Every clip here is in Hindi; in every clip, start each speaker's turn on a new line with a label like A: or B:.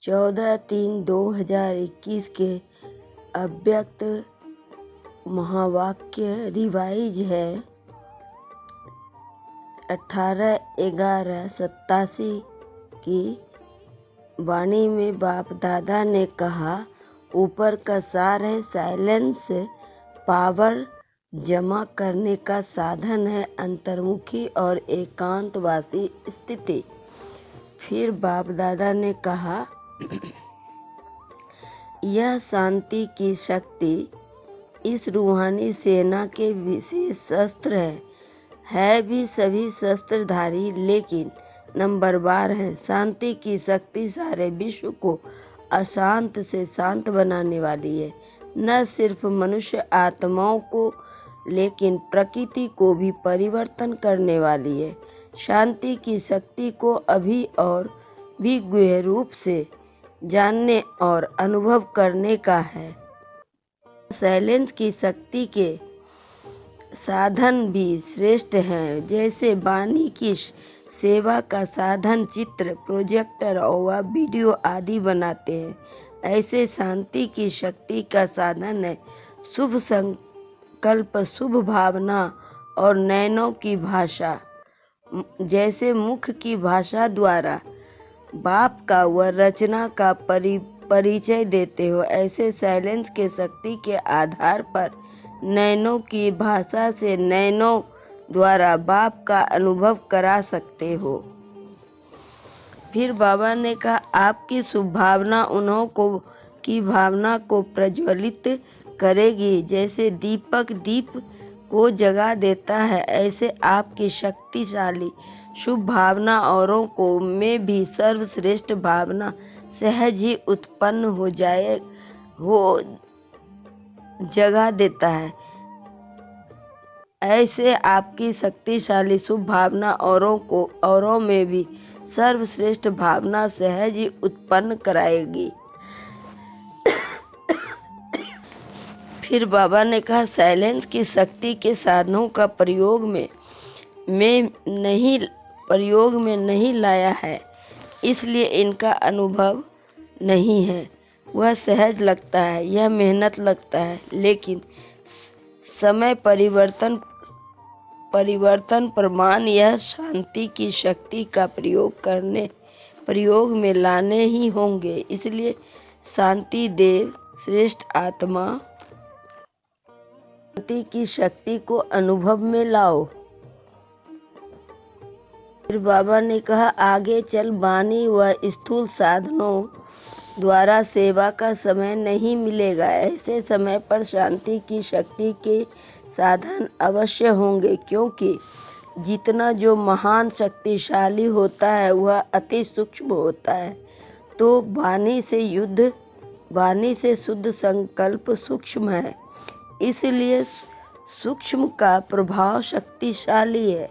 A: 14/3/2021 के अव्यक्त महावाक्य रिवाइज है 18/11/87 की वाणी में बाप दादा ने कहा, ऊपर का सार है साइलेंस पावर जमा करने का साधन है, अंतर्मुखी और एकांतवासी स्थिति। फिर बाप दादा ने कहा, यह शांति की शक्ति इस रूहानी सेना के विशेष शस्त्र है भी सभी शस्त्रधारी, लेकिन नंबरवार है। शांति की शक्ति सारे विश्व को अशांत से शांत बनाने वाली है, न सिर्फ मनुष्य आत्माओं को लेकिन प्रकृति को भी परिवर्तन करने वाली है। शांति की शक्ति को अभी और भी गहन रूप से जानने और अनुभव करने का है। साइलेंस की शक्ति के साधन भी श्रेष्ठ हैं, जैसे वाणी की सेवा का साधन चित्र, प्रोजेक्टर और वीडियो आदि बनाते हैं, ऐसे शांति की शक्ति का साधन है शुभ संकल्प, शुभ भावना और नयनों की भाषा। जैसे मुख की भाषा द्वारा बाप का व रचना का परिचय देते हो, ऐसे साइलेंस के शक्ति के आधार पर नयनों की भाषा से नयनों द्वारा बाप का अनुभव करा सकते हो। फिर बाबा ने कहा, आपकी शुभ भावना उन्हों को की भावना को प्रज्वलित करेगी। जैसे दीपक दीप को जगा देता है, ऐसे आपकी शक्तिशाली शुभ भावना औरों को में भी सर्वश्रेष्ठ भावना सहज ही उत्पन्न हो जगा देता है। ऐसे आपकी शक्तिशाली शुभ भावना औरों में भी सर्वश्रेष्ठ भावना सहज ही उत्पन्न कराएगी। फिर बाबा ने कहा, साइलेंस की शक्ति के साधनों का प्रयोग में नहीं लाया है, इसलिए इनका अनुभव नहीं है। वह सहज लगता है, यह मेहनत लगता है, लेकिन समय परिवर्तन प्रमाण यह शांति की शक्ति का प्रयोग में लाने ही होंगे। इसलिए शांति देव श्रेष्ठ आत्मा शांति की शक्ति को अनुभव में लाओ। फिर बाबा ने कहा, आगे चल वाणी व स्थूल साधनों द्वारा सेवा का समय नहीं मिलेगा। ऐसे समय पर शांति की शक्ति के साधन अवश्य होंगे, क्योंकि जितना जो महान शक्तिशाली होता है वह अति सूक्ष्म होता है। तो वाणी से शुद्ध संकल्प सूक्ष्म है, इसलिए सूक्ष्म का प्रभाव शक्तिशाली है।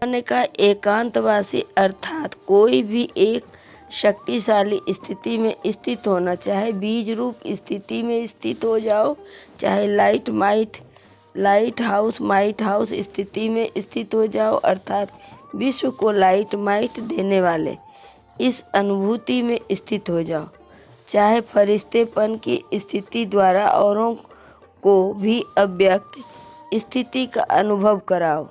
A: मैंने कहा, एकांतवासी अर्थात कोई भी एक शक्तिशाली स्थिति में स्थित होना, चाहे बीज रूप स्थिति में स्थित हो जाओ, चाहे लाइट हाउस स्थिति में स्थित हो जाओ, अर्थात विश्व को लाइट माइट देने वाले इस अनुभूति में स्थित हो जाओ, चाहे फरिश्तेपन की स्थिति द्वारा औरों को भी अव्यक्त स्थिति का अनुभव कराओ।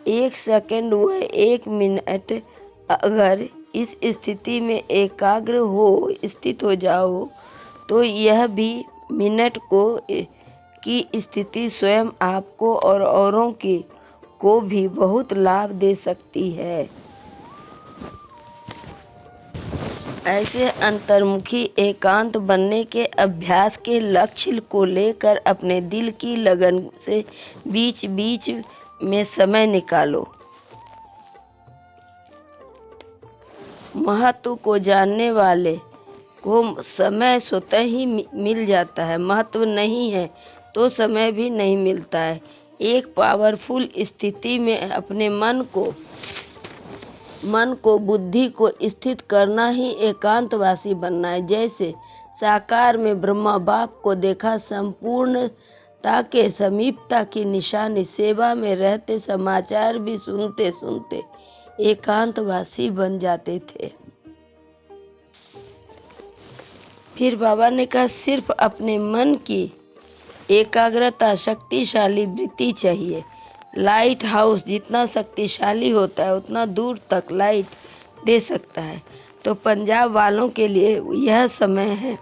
A: 1 सेकंड व 1 मिनट अगर इस स्थिति में एकाग्र हो स्थित हो जाओ, तो यह भी मिनट की स्थिति स्वयं आपको और औरों को भी बहुत लाभ दे सकती है। ऐसे अंतर्मुखी एकांत बनने के अभ्यास के लक्ष्य को लेकर अपने दिल की लगन से बीच बीच में समय निकालो। महत्व को जानने वाले को समय स्वतः ही मिल जाता है, महत्व नहीं है तो समय भी नहीं मिलता है। एक पावरफुल स्थिति में अपने मन को बुद्धि को स्थित करना ही एकांतवासी बनना है। जैसे साकार में ब्रह्मा बाप को देखा, संपूर्णता के समीपता की निशानी, सेवा में रहते समाचार भी सुनते सुनते एकांतवासी बन जाते थे। फिर बाबा ने कहा सिर्फ अपने मन की एकाग्रता, शक्तिशाली वृत्ति चाहिए। लाइट हाउस जितना शक्तिशाली होता है उतना दूर तक लाइट दे सकता है। तो पंजाब वालों के लिए यह समय है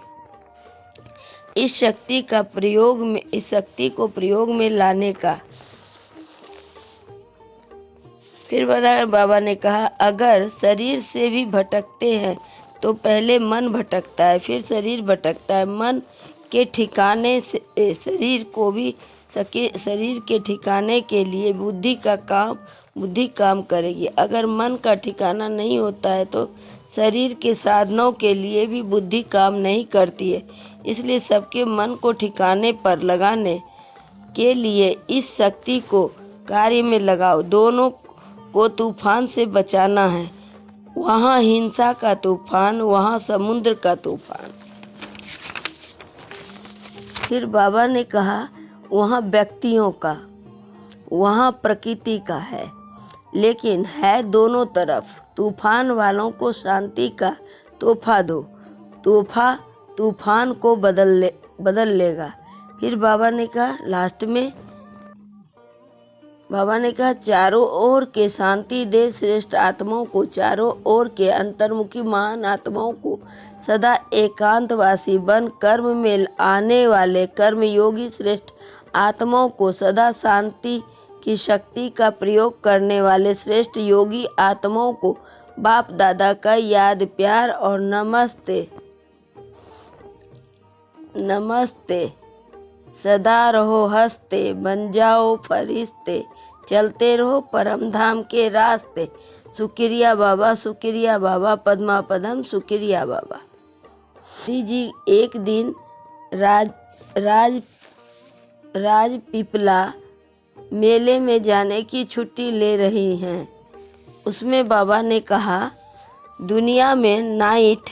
A: इस शक्ति को प्रयोग में लाने का। फिर बाबा ने कहा अगर शरीर से भी भटकते हैं तो पहले मन भटकता है, फिर शरीर भटकता है। मन के ठिकाने से शरीर के ठिकाने के लिए बुद्धि काम करेगी। अगर मन का ठिकाना नहीं होता है तो शरीर के साधनों के लिए भी बुद्धि काम नहीं करती है। इसलिए सबके मन को ठिकाने पर लगाने के लिए इस शक्ति को कार्य में लगाओ। दोनों को तूफान से बचाना है, वहाँ हिंसा का तूफान, वहाँ समुद्र का तूफान। फिर बाबा ने कहा वहाँ व्यक्तियों का, वहाँ प्रकृति का है, लेकिन है दोनों तरफ। तूफान वालों को शांति का तोहफा दो, तोहफा तूफान को बदल लेगा। फिर बाबा ने कहा लास्ट में बाबा ने कहा चारों ओर के शांति देव श्रेष्ठ आत्माओं को, चारों ओर के अंतर्मुखी महान आत्माओं को सदा एकांतवासी बन कर्म में आने वाले कर्मयोगी श्रेष्ठ आत्माओं को, सदा शांति की शक्ति का प्रयोग करने वाले श्रेष्ठ योगी आत्माओं को बाप दादा का याद प्यार और नमस्ते। नमस्ते। सदा रहो हंसते, बन जाओ फरिश्ते, चलते रहो परम धाम के रास्ते। शुक्रिया बाबा, शुक्रिया बाबा, पद्मा पदम, शुक्रिया बाबा। जी एक दिन राजपीपला मेले में जाने की छुट्टी ले रही हैं। उसमें बाबा ने कहा दुनिया में नाइट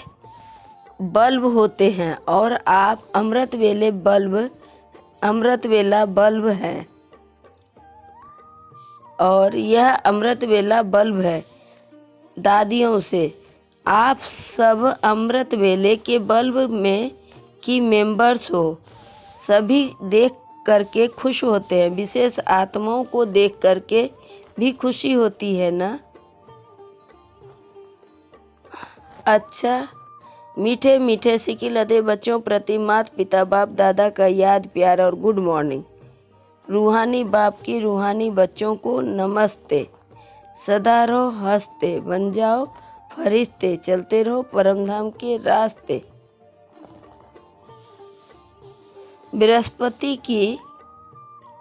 A: बल्ब होते हैं और आप अमृत वेला बल्ब है, और यह अमृत वेला बल्ब है दादियों से। आप सब अमृत वेले के बल्ब में की मेंबर्स हो। सभी देख करके खुश होते हैं, विशेष आत्माओं को देख करके भी खुशी होती है ना। अच्छा, मीठे मीठे सिकिलते बच्चों प्रति माता पिता बाप दादा का याद प्यार और गुड मॉर्निंग। रूहानी बाप की रूहानी बच्चों को नमस्ते। सदा रहो हंसते, बन जाओ फरिश्ते, चलते रहो परमधाम के रास्ते। बृहस्पति की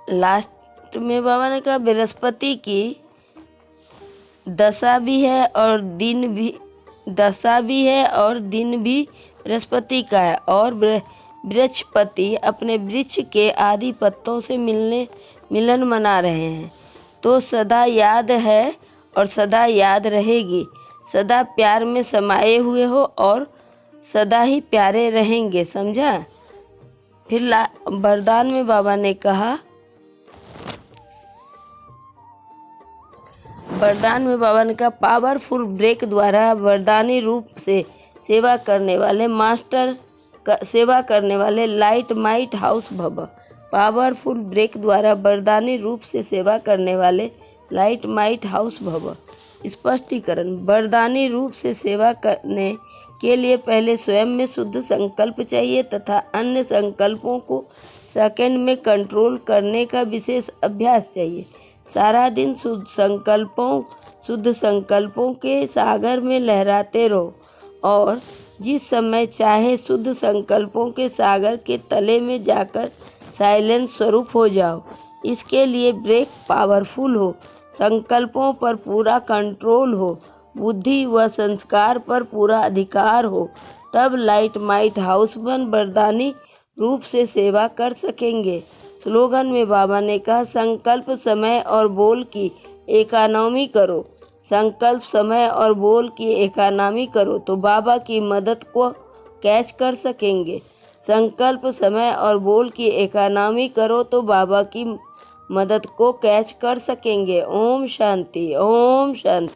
A: लास्ट में बाबा ने कहा बृहस्पति की दशा भी है और दिन भी बृहस्पति का है, और बृहस्पति अपने वृक्ष के आदि पत्तों से मिलन मना रहे हैं। तो सदा याद है और सदा याद रहेगी। सदा प्यार में समाये हुए हो और सदा ही प्यारे रहेंगे, समझा। फिर वरदान में बाबा ने कहा पावरफुल ब्रेक द्वारा वरदानी रूप से सेवा करने वाले लाइट माइट हाउस भव। पावरफुल ब्रेक द्वारा वरदानी रूप से सेवा करने वाले लाइट माइट हाउस भव। स्पष्टीकरण, वरदानी रूप से सेवा करने के लिए पहले स्वयं में शुद्ध संकल्प चाहिए तथा अन्य संकल्पों को सेकंड में कंट्रोल करने का विशेष अभ्यास चाहिए। सारा दिन शुद्ध संकल्पों के सागर में लहराते रहो और जिस समय चाहे शुद्ध संकल्पों के सागर के तले में जाकर साइलेंस स्वरूप हो जाओ। इसके लिए ब्रेक पावरफुल हो, संकल्पों पर पूरा कंट्रोल हो, बुद्धि व संस्कार पर पूरा अधिकार हो, तब लाइट माइट हाउस बन वरदानी रूप से सेवा कर सकेंगे। स्लोगन में बाबा ने कहा संकल्प समय और बोल की इकोनॉमी करो। संकल्प समय और बोल की इकोनॉमी करो तो बाबा की मदद को कैच कर सकेंगे। संकल्प समय और बोल की इकोनॉमी करो तो बाबा की मदद को कैच कर सकेंगे। ओम शांति, ओम शांति।